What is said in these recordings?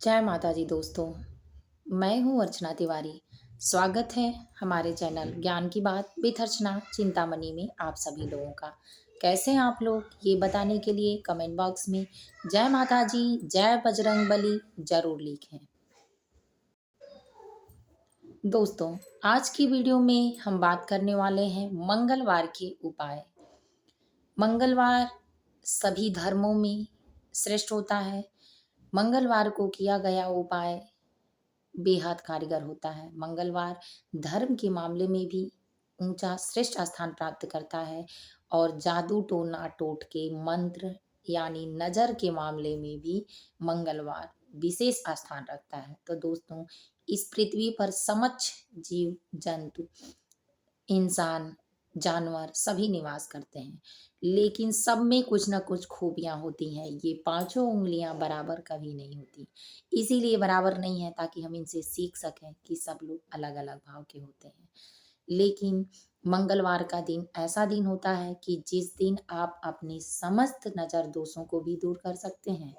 जय माता दी दोस्तों। मैं हूँ अर्चना तिवारी। स्वागत है हमारे चैनल ज्ञान की बात विथ अर्चना चिंतामणि में आप सभी लोगों का। कैसे हैं आप लोग ये बताने के लिए कमेंट बॉक्स में जय माता जी जय बजरंग बली जरूर लिखें। दोस्तों, आज की वीडियो में हम बात करने वाले हैं मंगलवार के उपाय। मंगलवार सभी धर्मों में श्रेष्ठ होता है। मंगलवार को किया गया उपाय बेहद कारगर होता है। मंगलवार धर्म के मामले में भी ऊंचा श्रेष्ठ स्थान प्राप्त करता है और जादू टोना टोटके मंत्र यानी नजर के मामले में भी मंगलवार विशेष स्थान रखता है। तो दोस्तों, इस पृथ्वी पर समस्त जीव जंतु इंसान जानवर सभी निवास करते हैं, लेकिन सब में कुछ ना कुछ खूबियां होती हैं। ये पांचों उंगलियां बराबर कभी नहीं होती, इसीलिए बराबर नहीं है ताकि हम इनसे सीख सकें कि सब लोग अलग अलग भाव के होते हैं। लेकिन मंगलवार का दिन ऐसा दिन होता है कि जिस दिन आप अपने समस्त नजर दोषों को भी दूर कर सकते हैं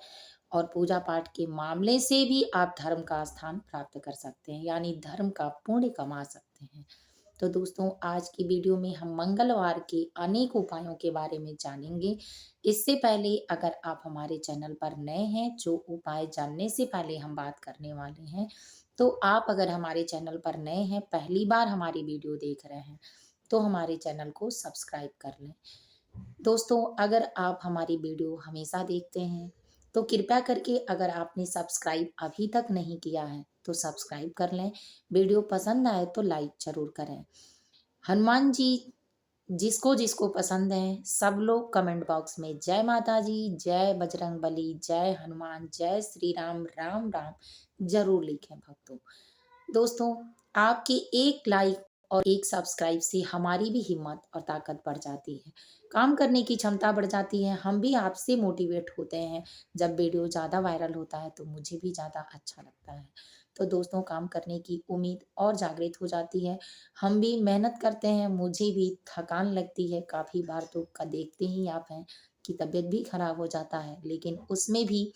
और पूजा पाठ के मामले से भी आप धर्म का स्थान प्राप्त कर सकते हैं, यानी धर्म का पुण्य कमा सकते हैं। तो दोस्तों, आज की वीडियो में हम मंगलवार के अनेक उपायों के बारे में जानेंगे। इससे पहले अगर आप हमारे चैनल पर नए हैं, जो उपाय जानने से पहले हम बात करने वाले हैं, तो आप अगर हमारे चैनल पर नए हैं, पहली बार हमारी वीडियो देख रहे हैं, तो हमारे चैनल को सब्सक्राइब कर लें। दोस्तों, अगर आप हमारी वीडियो हमेशा देखते हैं तो कृपया करके अगर आपने सब्सक्राइब अभी तक नहीं किया है तो सब्सक्राइब कर लें। वीडियो पसंद आए तो लाइक जरूर करें। हनुमान जी जिसको जिसको पसंद है सब लोग कमेंट बॉक्स में जय माता जी जय बजरंग बली जय हनुमान जय श्री राम राम राम जरूर लिखें भक्तों। दोस्तों, आपके एक लाइक और एक सब्सक्राइब से हमारी भी हिम्मत और ताकत बढ़ जाती है, काम करने की क्षमता बढ़ जाती है। हम भी आपसे मोटिवेट होते हैं। जब वीडियो ज़्यादा वायरल होता है तो मुझे भी ज़्यादा अच्छा लगता है। तो दोस्तों, काम करने की उम्मीद और जागृत हो जाती है। हम भी मेहनत करते हैं, मुझे भी थकान लगती है काफ़ी बार, तो देखते ही आप हैं कि तबीयत भी खराब हो जाता है, लेकिन उसमें भी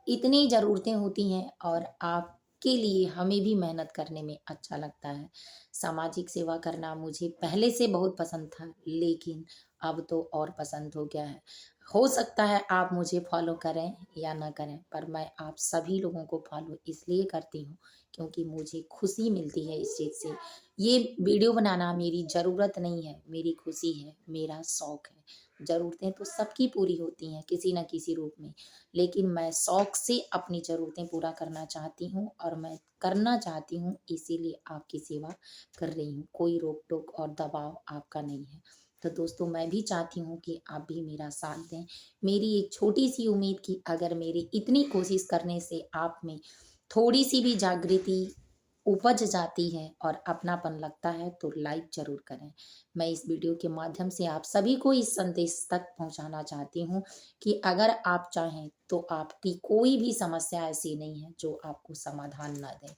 इतनी ज़रूरतें होती हैं और आपके लिए हमें भी मेहनत करने में अच्छा लगता है। सामाजिक सेवा करना मुझे पहले से बहुत पसंद था, लेकिन अब तो और पसंद हो गया है। हो सकता है आप मुझे फॉलो करें या ना करें, पर मैं आप सभी लोगों को फॉलो इसलिए करती हूँ क्योंकि मुझे खुशी मिलती है इस चीज़ से। ये वीडियो बनाना मेरी ज़रूरत नहीं है, मेरी खुशी है, मेरा शौक है। ज़रूरतें तो सबकी पूरी होती हैं किसी न किसी रूप में, लेकिन मैं शौक से अपनी ज़रूरतें पूरा करना चाहती हूँ और मैं करना चाहती हूँ, इसीलिए आपकी सेवा कर रही हूँ। कोई रोक-टोक और दबाव आपका नहीं है। तो दोस्तों, मैं भी चाहती हूँ कि आप भी मेरा साथ दें। मेरी एक छोटी-सी उम्मीद कि अगर मेरी इतनी कोशिश करने से आप में थोड़ी-सी भी जागृति उपज जाती है और अपनापन लगता है तो लाइक ज़रूर करें। मैं इस वीडियो के माध्यम से आप सभी को इस संदेश तक पहुँचाना चाहती हूँ कि अगर आप चाहें तो आपकी कोई भी समस्या ऐसी नहीं है जो आपको समाधान ना दे।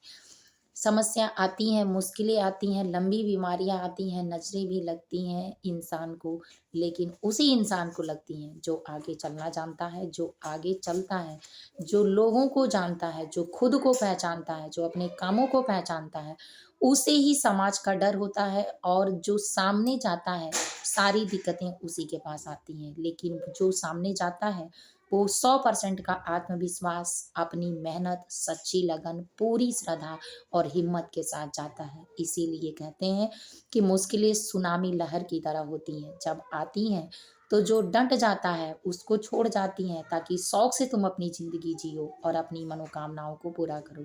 समस्या आती हैं, मुश्किलें आती हैं, लंबी बीमारियाँ आती हैं, नज़रें भी लगती हैं इंसान को, लेकिन उसी इंसान को लगती हैं जो आगे चलना जानता है, जो आगे चलता है, जो लोगों को जानता है, जो खुद को पहचानता है, जो अपने कामों को पहचानता है, उसे ही समाज का डर होता है और जो सामने जाता है, सारी दिक्कतें उसी के पास आती हैं। लेकिन जो सामने जाता है वो 100% का आत्मविश्वास, अपनी मेहनत, सच्ची लगन, पूरी श्रद्धा और हिम्मत के साथ जाता है। इसीलिए कहते हैं कि मुश्किलें सुनामी लहर की तरह होती हैं, जब आती हैं तो जो डट जाता है उसको छोड़ जाती हैं ताकि शौक से तुम अपनी ज़िंदगी जियो और अपनी मनोकामनाओं को पूरा करो।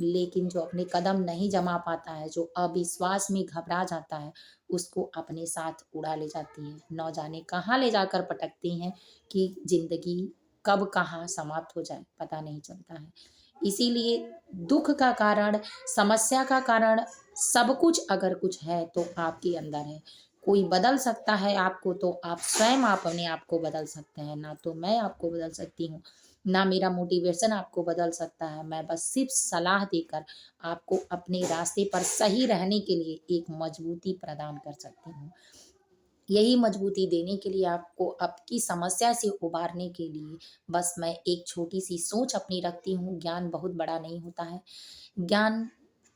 लेकिन जो अपने कदम नहीं जमा पाता है, जो अविश्वास में घबरा जाता है, उसको अपने साथ उड़ा ले जाती हैं। न जाने कहाँ ले जाकर पटकती हैं कि ज़िंदगी कब कहाँ समाप्त हो जाए पता नहीं चलता है। इसीलिए दुख का कारण, समस्या का कारण सब कुछ अगर कुछ है तो आपके अंदर है। कोई बदल सकता है आपको तो आप स्वयं अपने आप को बदल सकते हैं, ना तो मैं आपको बदल सकती हूँ, ना मेरा मोटिवेशन आपको बदल सकता है। मैं बस सिर्फ सलाह देकर आपको अपने रास्ते पर सही रहने के लिए एक मजबूती प्रदान कर सकती हूँ। यही मजबूती देने के लिए, आपको आपकी समस्या से उबारने के लिए बस मैं एक छोटी-सी सोच अपनी रखती हूँ। ज्ञान बहुत बड़ा नहीं होता है। ज्ञान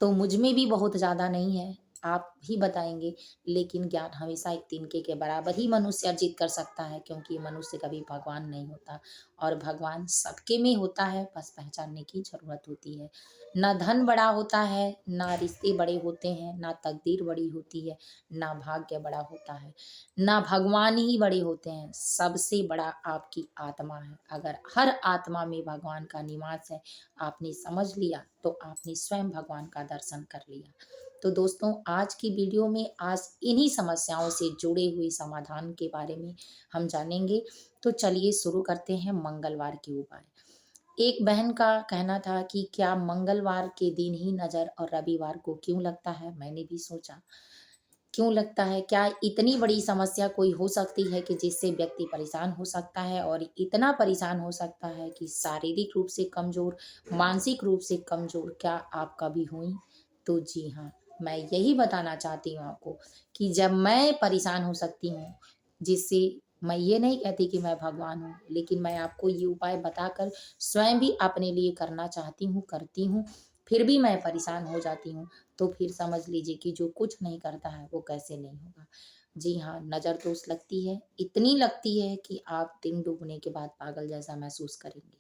तो मुझ में भी बहुत ज़्यादा नहीं है, आप ही बताएँगे, लेकिन ज्ञान हमेशा एक तिनके के बराबर ही मनुष्य अर्जित कर सकता है, क्योंकि मनुष्य कभी भगवान नहीं होता और भगवान सबके में होता है, बस पहचानने की ज़रूरत होती है। ना धन बड़ा होता है, ना रिश्ते बड़े होते हैं, ना तकदीर बड़ी होती है, ना भाग्य बड़ा होता है, ना भगवान ही बड़े होते हैं, सबसे बड़ा आपकी आत्मा है। अगर हर आत्मा में भगवान का निवास है, आपने समझ लिया तो आपने स्वयं भगवान का दर्शन कर लिया। तो दोस्तों, आज की वीडियो में आज इन्हीं समस्याओं से जुड़े हुए समाधान के बारे में हम जानेंगे। तो चलिए शुरू करते हैं मंगलवार के उपाय। एक बहन का कहना था कि क्या मंगलवार के दिन ही नज़र और रविवार को क्यों लगता है? मैंने भी सोचा, क्यों लगता है? क्या इतनी बड़ी समस्या कोई हो सकती है कि जिससे व्यक्ति परेशान हो सकता है, और इतना परेशान हो सकता है कि शारीरिक रूप से कमज़ोर, मानसिक रूप से कमज़ोर? क्या आप कभी हुईं? तो जी हाँ, मैं यही बताना चाहती हूँ आपको कि जब मैं परेशान हो सकती हूँ, जिससे मैं ये नहीं कहती कि मैं भगवान हूँ, लेकिन मैं आपको ये उपाय बताकर स्वयं भी अपने लिए करना चाहती हूँ, करती हूँ, फिर भी मैं परेशान हो जाती हूँ। तो फिर समझ लीजिए कि जो कुछ नहीं करता है वो कैसे नहीं होगा। जी हाँ, नज़र दोष लगती है, इतनी लगती है कि आप दिन डूबने के बाद पागल जैसा महसूस करेंगे।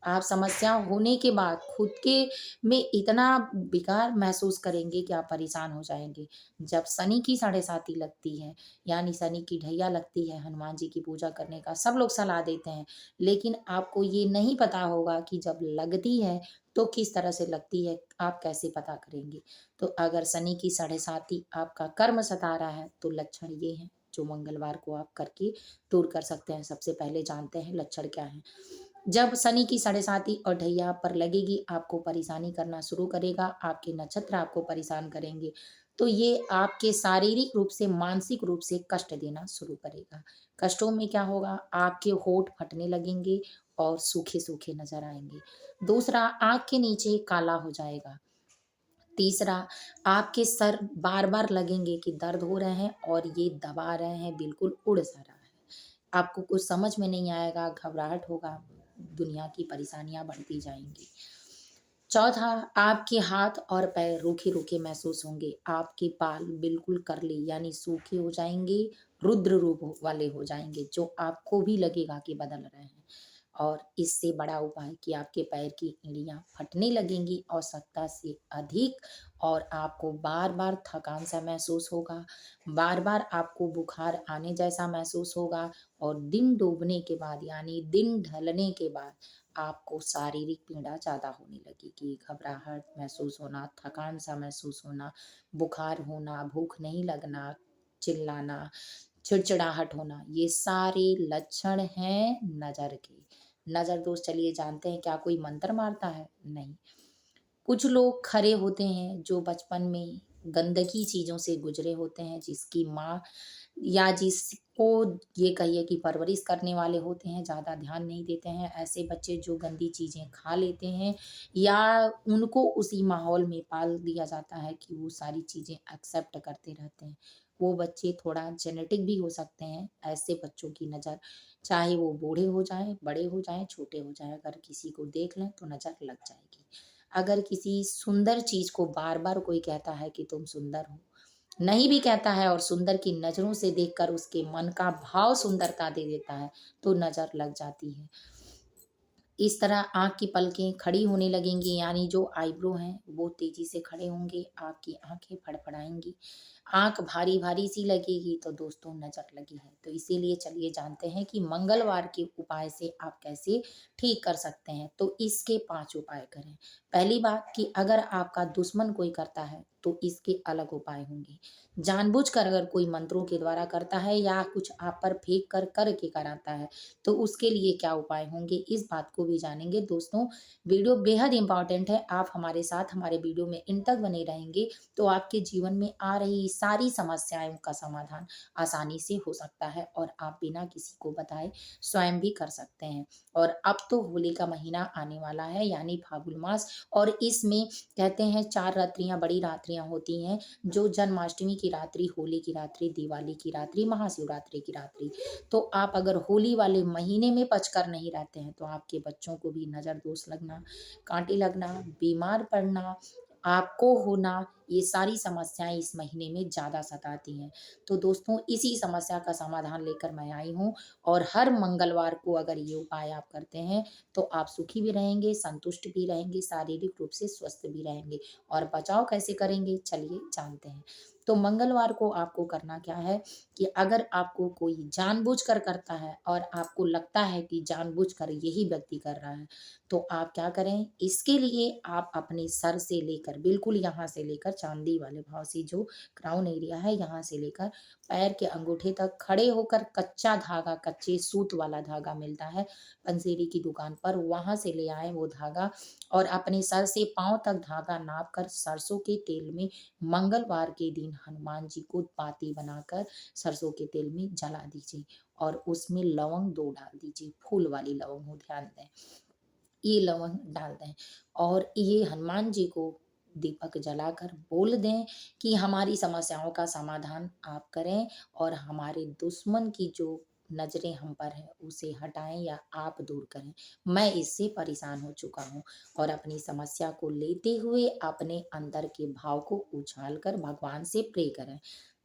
आप समस्या होने के बाद खुद के में इतना बेकार महसूस करेंगे कि आप परेशान हो जाएँगे। जब शनि की साढ़े साती लगती है, यानी शनि की ढैया लगती है, हनुमान जी की पूजा करने का सब लोग सलाह देते हैं। लेकिन आपको ये नहीं पता होगा कि जब लगती है तो किस तरह से लगती है, आप कैसे पता करेंगे? तो अगर शनि की साढ़े साती आपका कर्म सता रहा है, तो लक्षण ये हैं जो मंगलवार को आप करके दूर कर सकते हैं। सबसे पहले जानते हैं लक्षण क्या हैं। जब शनि की साढ़े साती और ढैया आप पर लगेगी, आपको परेशानी करना शुरू करेगा, आपके नक्षत्र आपको परेशान करेंगे, तो ये आपके शारीरिक रूप से, मानसिक रूप से कष्ट देना शुरू करेगा। कष्टों में क्या होगा? आपके होंठ फटने लगेंगे और सूखे-सूखे नज़र आएँगे। दूसरा, आँख के नीचे काला हो जाएगा। तीसरा, आपके सर बार-बार लगेंगे कि दर्द हो रहे हैं और ये दबा रहे हैं, बिल्कुल उड़-सा रहा है। आपको कुछ समझ में नहीं आएगा, घबराहट होगा, दुनिया की परेशानियाँ बढ़ती जाएँगी। चौथा, आपके हाथ और पैर रूखे-रूखे महसूस होंगे, आपके बाल बिल्कुल कर्ली यानी सूखे हो जाएँगे, रुद्र रूप वाले हो जाएँगे, जो आपको भी लगेगा कि बदल रहे हैं। और इससे बड़ा उपाय कि आपके पैर की एड़ियाँ फटने लगेंगी आवश्यकता से अधिक, और आपको बार-बार थकान-सा महसूस होगा, बार-बार आपको बुखार आने जैसा महसूस होगा, और दिन डूबने के बाद यानी दिन ढलने के बाद आपको शारीरिक पीड़ा ज़्यादा होने लगेगी, घबराहट महसूस होना, थकान-सा महसूस होना, बुखार होना, भूख नहीं लगना, चिल्लाना, चिड़चिड़ाहट होना, ये सारे लक्षण हैं नज़र के। नज़र दोष चलिए जानते हैं, क्या कोई मंत्र मारता है? नहीं। कुछ लोग खरे होते हैं जो बचपन में गंदगी चीज़ों से गुज़रे होते हैं, जिसकी माँ या जिसको ये कहिए कि परवरिश करने वाले होते हैं, ज़्यादा ध्यान नहीं देते हैं। ऐसे बच्चे जो गंदी चीज़ें खा लेते हैं, या उनको उसी माहौल में पाल दिया जाता है कि वो सारी चीज़ें एक्सेप्ट करते रहते हैं। वो बच्चे थोड़ा जेनेटिक भी हो सकते हैं। ऐसे बच्चों की नज़र, चाहे वो बूढ़े हो जाएँ, बड़े हो जाएँ, छोटे हो जाएँ, अगर किसी को देख लें तो नज़र लग जाएगी। अगर किसी सुंदर चीज़ को बार-बार कोई कहता है कि तुम सुंदर हो, नहीं भी कहता है और सुंदर की नज़रों से देखकर उसके मन का भाव सुंदरता दे देता है, तो नज़र लग जाती है। इस तरह आँख की पलकें खड़ी होने लगेंगी, यानी जो आईब्रो हैं वो तेज़ी से खड़े होंगे, आपकी आँखें फड़फड़ाएँगी, आँख भारी-भारी सी लगेगी, तो दोस्तों नज़र लगी है। तो इसीलिए चलिए जानते हैं कि मंगलवार के उपाय से आप कैसे ठीक कर सकते हैं। तो इसके 5 उपाय करें। पहली बात कि अगर आपका दुश्मन कोई करता है तो इसके अलग उपाय होंगे। जानबूझकर अगर कोई मंत्रों के द्वारा करता है या कुछ आप पर फेंक कर करके कराता है, तो उसके लिए क्या उपाय होंगे, इस बात को भी जानेंगे। दोस्तों, वीडियो बेहद इम्पोर्टेंट है, आप हमारे साथ हमारे वीडियो में इन तक बने रहेंगे तो आपके जीवन में आ रही सारी समस्याओं का समाधान आसानी से हो सकता है, और आप बिना किसी को बताए स्वयं भी कर सकते हैं। और अब तो होली का महीना आने वाला है, यानी फागुन मास, और इसमें कहते हैं 4 रात्रियां, बड़ी रात्रियां रात्रियाँ होती हैं, जो जन्माष्टमी की रात्रि, होली की रात्रि, दिवाली की रात्रि, महाशिवरात्रि की रात्रि। तो आप अगर होली वाले महीने में बचकर नहीं रहते हैं, तो आपके बच्चों को भी नज़र दोष लगना, कांटे लगना, बीमार पड़ना, आपको होना, ये सारी समस्याएँ इस महीने में ज़्यादा सताती हैं। तो दोस्तों, इसी समस्या का समाधान लेकर मैं आई हूँ, और हर मंगलवार को अगर ये उपाय आप करते हैं, तो आप सुखी भी रहेंगे, संतुष्ट भी रहेंगे, शारीरिक रूप से स्वस्थ भी रहेंगे। और बचाव कैसे करेंगे, चलिए जानते हैं। तो मंगलवार को आपको करना क्या है कि अगर आपको कोई जानबूझकर करता है और आपको लगता है कि जानबूझकर यही व्यक्ति कर रहा है, तो आप क्या करें, इसके लिए आप अपने सर से लेकर, बिल्कुल यहाँ से लेकर चांदी वाले भाव से जो क्राउन एरिया है, यहाँ से लेकर पैर के अंगूठे तक खड़े होकर कच्चा धागा, कच्चे सूत वाला धागा मिलता है पंसेरी की दुकान पर, वहां से ले आए वो धागा, और अपने सर से पांव तक धागा नाप कर सरसों के तेल में मंगलवार के दिन हनुमान जी को बाती बनाकर सरसों के तेल में जला दीजिए, और उसमें लवंग 2 डाल दीजिए, फूल वाली लवंग हो, ध्यान दें, ये लवंग डाल दें, और ये हनुमान जी को दीपक जलाकर बोल दें कि हमारी समस्याओं का समाधान आप करें, और हमारे दुश्मन की जो नजरें हम पर है उसे हटाएं या आप दूर करें। मैं इससे परेशान हो चुका हूँ, और अपनी समस्या को लेते हुए अपने अंदर के भाव को उछाल कर भगवान से प्रे करें।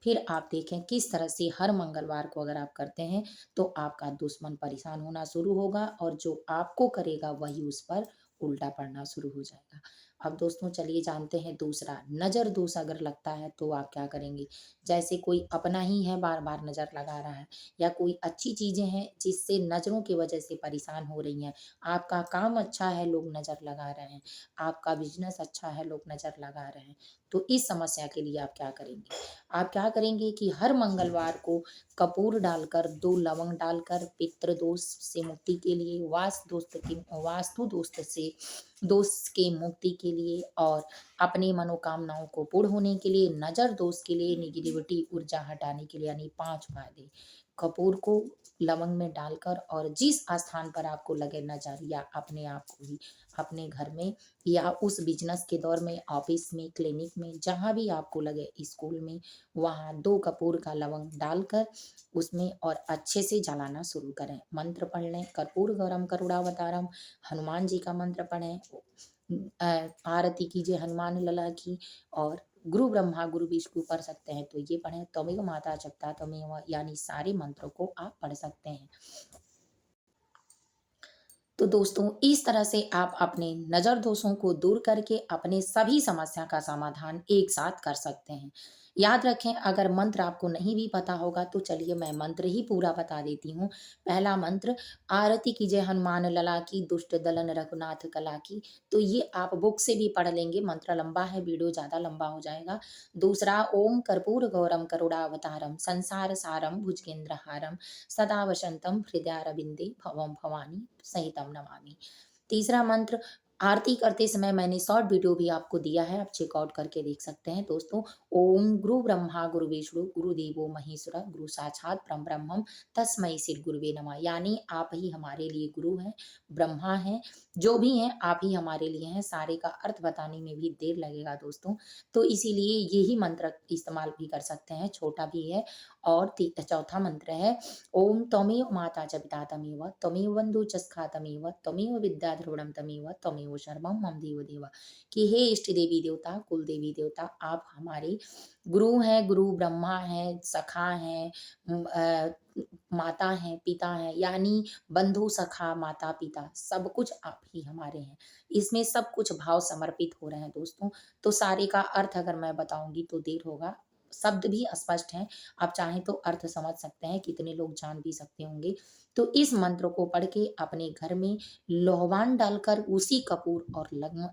फिर आप देखें किस तरह से हर मंगलवार को अगर आप करते हैं, तो आपका दुश्मन परेशान होना शुरू होगा, और जो आपको करेगा वही उस पर उल्टा पड़ना शुरू हो जाएगा। अब दोस्तों, चलिए जानते हैं दूसरा, नज़र दोष अगर लगता है तो आप क्या करेंगे। जैसे कोई अपना ही है बार बार नज़र लगा रहा है, या कोई अच्छी चीज़ें हैं जिससे नज़रों की वजह से परेशान हो रही हैं, आपका काम अच्छा है लोग नज़र लगा रहे हैं, आपका बिजनेस अच्छा है लोग नज़र लगा रहे हैं, तो इस समस्या के लिए आप क्या करेंगे। आप क्या करेंगे कि हर मंगलवार को कपूर डालकर, 2 लवंग डालकर, पितृ दोष से मुक्ति के लिए, वास्तु दोष के मुक्ति के लिए, और अपनी मनोकामनाओं को पूर्ण होने के लिए, नज़र दोष के लिए, नेगेटिविटी ऊर्जा हटाने के लिए, यानी 5 फायदे कपूर को लवंग में डालकर, और जिस स्थान पर आपको लगे नज़र, या अपने आप को ही अपने घर में, या उस बिजनेस के दौर में, ऑफिस में, क्लिनिक में, जहाँ भी आपको लगे, स्कूल में, वहाँ 2 कपूर का लवंग डालकर उसमें और अच्छे से जलाना शुरू करें। मंत्र पढ़ लें, कर्पूर गौरम करुणावतारम, हनुमान जी का मंत्र पढ़ें, आरती कीजिए हनुमान लला की, और गुरु ब्रह्मा गुरु विष्णु पढ़ सकते हैं तो ये पढ़ें, त्वमेव माता जपता त्वमेव, यानी सारे मंत्रों को आप पढ़ सकते हैं। तो दोस्तों, इस तरह से आप अपने नज़र दोषों को दूर करके अपने सभी समस्या का समाधान एक साथ कर सकते हैं। याद रखें, अगर मंत्र आपको नहीं भी पता होगा तो चलिए मैं मंत्र ही पूरा बता देती हूँ। पहला मंत्र, आरती कीजिए हनुमान लला की, दुष्ट दलन रघुनाथ कला की। तो ये आप बुक से भी पढ़ लेंगे, मंत्र लंबा है, वीडियो ज़्यादा लंबा हो जाएगा। दूसरा, ओम कर्पूर गौरम करुणावतारम, संसार सारम भुजगेंद्रहारम, सदा वसंतम हृदयारविंदे भवम भवानी सहितम नमामि। तीसरा मंत्र, आरती करते समय मैंने शॉर्ट वीडियो भी आपको दिया है, आप चेकआउट करके देख सकते हैं दोस्तों। ओम गुरु ब्रह्मा गुरु विष्णु गुरु देवो महेश्वरा गुरु साक्षात परम ब्रह्मम तस्मै श्री गुरुवे नमः, यानी आप ही हमारे लिए गुरु हैं, ब्रह्मा हैं, जो भी हैं आप ही हमारे लिए हैं। सारे का अर्थ बताने में भी देर लगेगा दोस्तों, तो इसीलिए यही मंत्र इस्तेमाल भी कर सकते हैं, छोटा भी है। और चौथा मंत्र है, ओम त्वमेव माता च पिता तमेव, त्वमेव बंधु च स्खा तमेव, त्वमेव विद्या ध्रुवणम तमेव, त्वमेव शर्मम मम देव देवा। कि हे इष्ट देवी देवता, कुल देवी देवता, आप हमारे गुरु हैं, गुरु ब्रह्मा हैं, सखा हैं, माता हैं, पिता हैं, यानी बंधु सखा माता पिता सब कुछ आप ही हमारे हैं। इसमें सब कुछ भाव समर्पित हो रहे हैं दोस्तों। तो सारे का अर्थ अगर मैं बताऊंगी तो देर होगा, शब्द भी अस्पष्ट हैं, आप चाहें तो अर्थ समझ सकते हैं, कितने लोग जान भी सकते होंगे। तो इस मंत्र को पढ़ के अपने घर में लोहवान डालकर, उसी कपूर और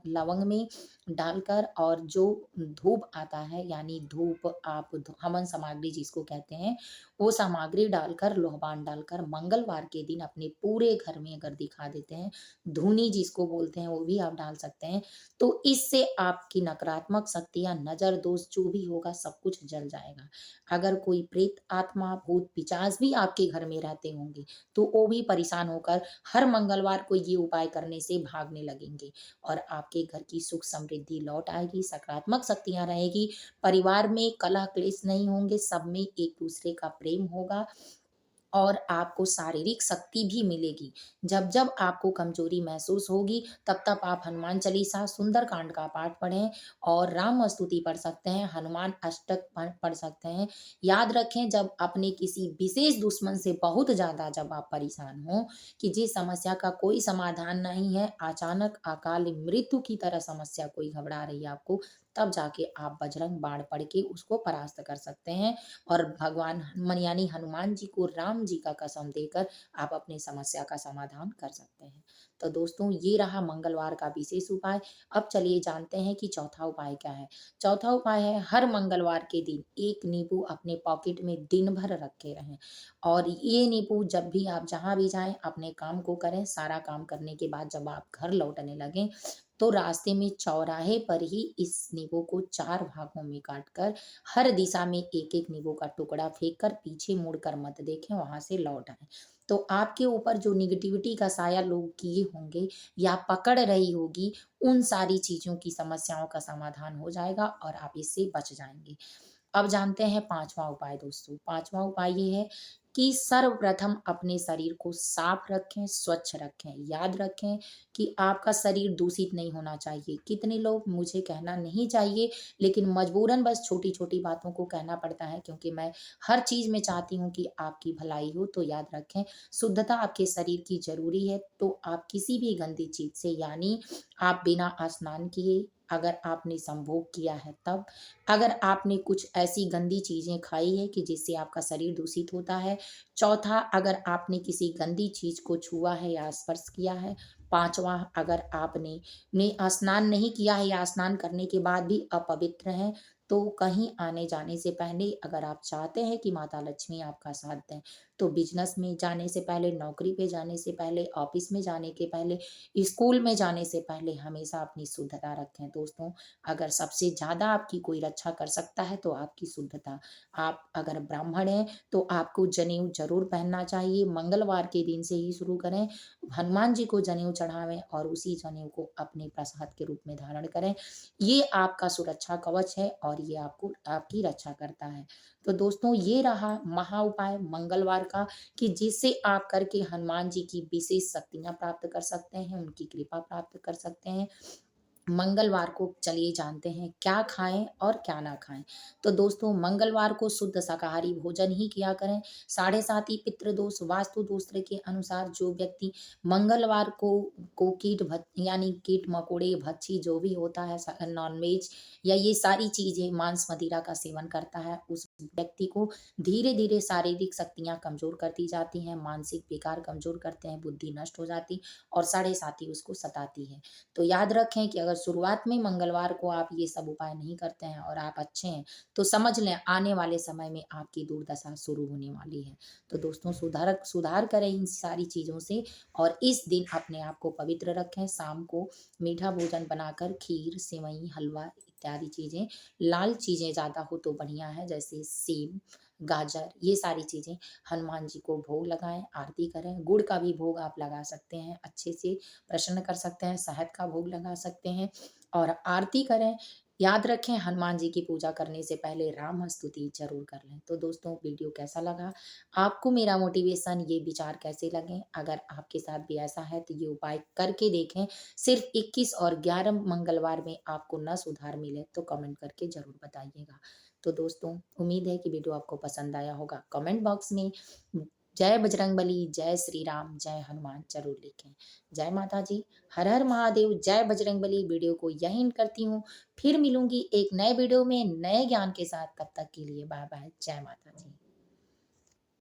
लवंग में डालकर, और जो धूप आता है, यानी धूप आप हवन सामग्री जिसको कहते हैं, वो सामग्री डालकर, लोहवान डालकर मंगलवार के दिन अपने पूरे घर में अगर दिखा देते हैं, धूनी जिसको बोलते हैं वो भी आप डाल सकते हैं, तो इससे आपकी नकारात्मक शक्तियां, नजर दोष जो भी होगा सब कुछ जल जाएगा। अगर कोई प्रेत आत्मा भूत पिचास भी आपके घर में रहते होंगे तो वो भी परेशान होकर हर मंगलवार को ये उपाय करने से भागने लगेंगे और आपके घर की सुख समृद्धि लौट आएगी, सकारात्मक शक्तियाँ रहेगी, परिवार में कलह क्लेश नहीं होंगे, सब में एक दूसरे का प्रेम होगा और आपको शारीरिक शक्ति भी मिलेगी। जब-जब आपको कमज़ोरी महसूस होगी, तब-तब आप हनुमान चालीसा, सुंदरकांड का पाठ पढ़ें और राम स्तुति पढ़ सकते हैं, हनुमान अष्टक पढ़ सकते हैं। याद रखें, जब अपने किसी विशेष दुश्मन से बहुत ज़्यादा जब आप परेशान हों कि जिस समस्या का कोई समाधान नहीं है, अचानक अकाल मृत्यु की तरह समस्या कोई घबरा रही है आपको, तब जाके आप बजरंग बाण पढ़ के उसको परास्त कर सकते हैं और भगवान मन यानी हनुमान जी को राम जी का कसम देकर आप अपनी समस्या का समाधान कर सकते हैं। तो दोस्तों, ये रहा मंगलवार का विशेष उपाय। अब चलिए जानते हैं कि चौथा उपाय क्या है। चौथा उपाय है हर मंगलवार के दिन 1 नींबू अपने पॉकेट में दिन भर रखे रहें और ये नींबू जब भी आप जहाँ भी जाएँ अपने काम को करें, सारा काम करने के बाद जब आप घर लौटने लगें, तो रास्ते में चौराहे पर ही इस नींबू को 4 भागों में काटकर हर दिशा में एक-एक नींबू का टुकड़ा फेंक कर पीछे मुड़कर मत देखें, वहाँ से लौट आएँ। तो आपके ऊपर जो नेगेटिविटी का साया लोग किए होंगे या पकड़ रही होगी, उन सारी चीज़ों की समस्याओं का समाधान हो जाएगा और आप इससे बच जाएँगे। अब जानते हैं 5वाँ उपाय दोस्तों। 5वाँ उपाय ये है कि सर्वप्रथम अपने शरीर को साफ रखें, स्वच्छ रखें। याद रखें कि आपका शरीर दूषित नहीं होना चाहिए। कितने लोग मुझे कहना नहीं चाहिए, लेकिन मजबूरन बस छोटी-छोटी बातों को कहना पड़ता है क्योंकि मैं हर चीज़ में चाहती हूँ कि आपकी भलाई हो। तो याद रखें, शुद्धता आपके शरीर की ज़रूरी है, तो आप किसी भी गंदी चीज़ से यानी आप बिना स्नान किए अगर आपने संभोग किया है तब, अगर आपने कुछ ऐसी गंदी चीज़ें खाई है कि जिससे आपका शरीर दूषित होता है। चौथा, अगर आपने किसी गंदी चीज़ को छुआ है या स्पर्श किया है। 5वां, अगर आपने स्नान नहीं किया है या स्नान करने के बाद भी अपवित्र हैं, तो कहीं आने-जाने से पहले अगर आप चाहते हैं कि माता लक्ष्मी आपका साथ दें, तो बिज़नेस में जाने से पहले, नौकरी पे जाने से पहले, ऑफ़िस में जाने के पहले, स्कूल में जाने से पहले हमेशा अपनी शुद्धता रखें दोस्तों। अगर सबसे ज़्यादा आपकी कोई रक्षा कर सकता है तो आपकी शुद्धता। आप अगर ब्राह्मण हैं तो आपको जनेऊ ज़रूर पहनना चाहिए। मंगलवार के दिन से ही शुरू करें। हनुमान जी को जनेऊ चढ़ावें और उसी जनेऊ को अपने प्रसाद के रूप में धारण करें। ये आपका सुरक्षा कवच है और ये आपको आपकी रक्षा करता है। तो दोस्तों, ये रहा महा उपाय मंगलवार का कि जिससे आप करके हनुमान जी की विशेष शक्तियाँ प्राप्त कर सकते हैं, उनकी कृपा प्राप्त कर सकते हैं। मंगलवार को चलिए जानते हैं क्या खाएँ और क्या ना खाएँ। तो दोस्तों, मंगलवार को शुद्ध शाकाहारी भोजन ही किया करें। साढ़े 7 ही पितृदोष, वास्तु दोष के अनुसार जो व्यक्ति मंगलवार को यानी कीट-मकोड़े, भक्षी जो भी होता है नॉन-वेज या ये सारी चीज़ें मांस मदिरा का सेवन करता है, उस व्यक्ति को धीरे-धीरे शारीरिक शक्तियाँ कमज़ोर करती जाती हैं, मानसिक विकार कमज़ोर करते हैं, बुद्धि नष्ट हो जाती और साढ़े 7 ही उसको सताती है। तो याद रखें कि अगर शुरुआत में मंगलवार को आप ये सब उपाय नहीं करते हैं और आप अच्छे हैं, तो समझ लें आने वाले समय में आपकी दुर्दशा शुरू होने वाली है। तो दोस्तों, सुधार करें इन सारी चीज़ों से और इस दिन अपने आप को पवित्र रखें। शाम को मीठा भोजन बनाकर खीर, सेवई, हलवा इत्यादि चीज़ें, लाल चीज़ें ज़्यादा हो तो बढ़िया है जैसे सेब, गाजर, ये सारी चीज़ें हनुमान जी को भोग लगाएँ, आरती करें। गुड़ का भी भोग आप लगा सकते हैं, अच्छे से प्रसन्न कर सकते हैं, शहद का भोग लगा सकते हैं और आरती करें। याद रखें, हनुमान जी की पूजा करने से पहले राम स्तुति ज़रूर कर लें। तो दोस्तों, वीडियो कैसा लगा? आपको मेरा मोटिवेशन, ये विचार कैसे लगे? अगर आपके साथ भी ऐसा है तो ये उपाय करके देखें। सिर्फ़ 21 और 11 मंगलवार में आपको ना सुधार मिले तो कमेंट करके ज़रूर बताइएगा। तो दोस्तों, उम्मीद है कि वीडियो आपको पसंद आया होगा। कमेंट बॉक्स में जय बजरंगबली, जय श्री राम, जय हनुमान ज़रूर लिखें। जय माता जी, हर हर महादेव, जय बजरंगबली। वीडियो को यहीं एंड करती हूँ। फिर मिलूँगी एक नए वीडियो में नए ज्ञान के साथ। तब तक के लिए बाय बाय। जय माता जी।